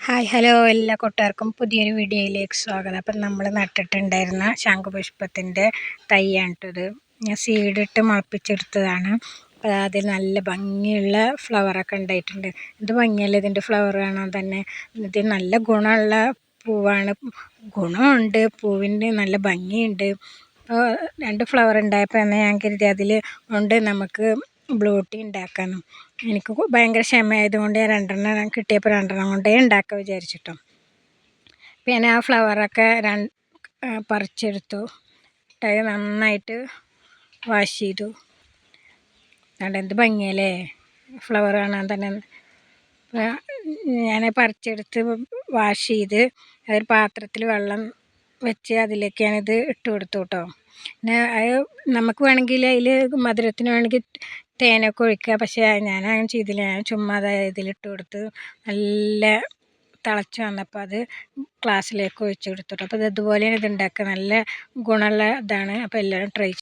Hi hello എല്ലാ കൂട്ടുകാർക്കും പുതിയൊരു വീഡിയോയിലേക്ക് സ്വാഗതം. അപ്പം നമ്മൾ നട്ടിട്ടുണ്ടായിരുന്ന ശംഖുപുഷ്പത്തിൻ്റെ തൈയാണ് ഇത്. ഞാൻ സീഡിട്ട് മുളപ്പിച്ചെടുത്തതാണ്. അപ്പോൾ അതിൽ നല്ല ഭംഗിയുള്ള ഫ്ലവറൊക്കെ ഉണ്ടായിട്ടുണ്ട്. എന്ത് ഭംഗിയല്ലേ ഇതിൻ്റെ ഫ്ലവർ കാണാൻ തന്നെ. ഇത് നല്ല ഗുണമുള്ള പൂവാണ്. ഗുണമുണ്ട്, പൂവിൻ്റെ നല്ല ഭംഗിയുണ്ട്. അപ്പോൾ 2 ഫ്ലവർ ഉണ്ടായപ്പോൾ തന്നെ ഞാൻ കരുതി അതിൽ കൊണ്ട് നമുക്ക് ബ്ലൂ ടീ ഉണ്ടാക്കാനും. എനിക്ക് ഭയങ്കര ക്ഷമയായതുകൊണ്ട് ഞാൻ 2 കിട്ടിയപ്പോൾ 2 കൊണ്ടേ ഉണ്ടാക്കാൻ വിചാരിച്ചിട്ടോ. പിന്നെ ആ ഫ്ലവറൊക്കെ പറിച്ചെടുത്തു. നന്നായിട്ട് വാഷ് ചെയ്തു. അതുകൊണ്ട് എന്ത് ഭംഗിയല്ലേ ഫ്ലവർ കാണാൻ തന്നെ. ഞാൻ പറിച്ചെടുത്ത് വാഷ് ചെയ്ത് അതൊരു പാത്രത്തിൽ വെള്ളം വെച്ച് അതിലേക്ക് ഞാനിത് ഇട്ട് കൊടുത്തു കേട്ടോ. പിന്നെ അത് നമുക്ക് വേണമെങ്കിൽ അതിൽ മധുരത്തിന് വേണമെങ്കിൽ തേനൊക്കെ ഒഴിക്കുക. പക്ഷേ ഞാൻ അങ്ങനെ ചെയ്തില്ല. ഞാൻ ചുമ്മാ ഇതിലിട്ട് കൊടുത്ത് നല്ല തിളച്ച് വന്നപ്പോൾ അത് ഗ്ലാസ്സിലേക്ക് ഒഴിച്ച് കൊടുത്തു. അപ്പോൾ ഇതുപോലെയാണ് ഇത് ഉണ്ടാക്കുക. നല്ല ഗുണമുള്ള ഇതാണ്. അപ്പോൾ എല്ലാവരും ട്രൈ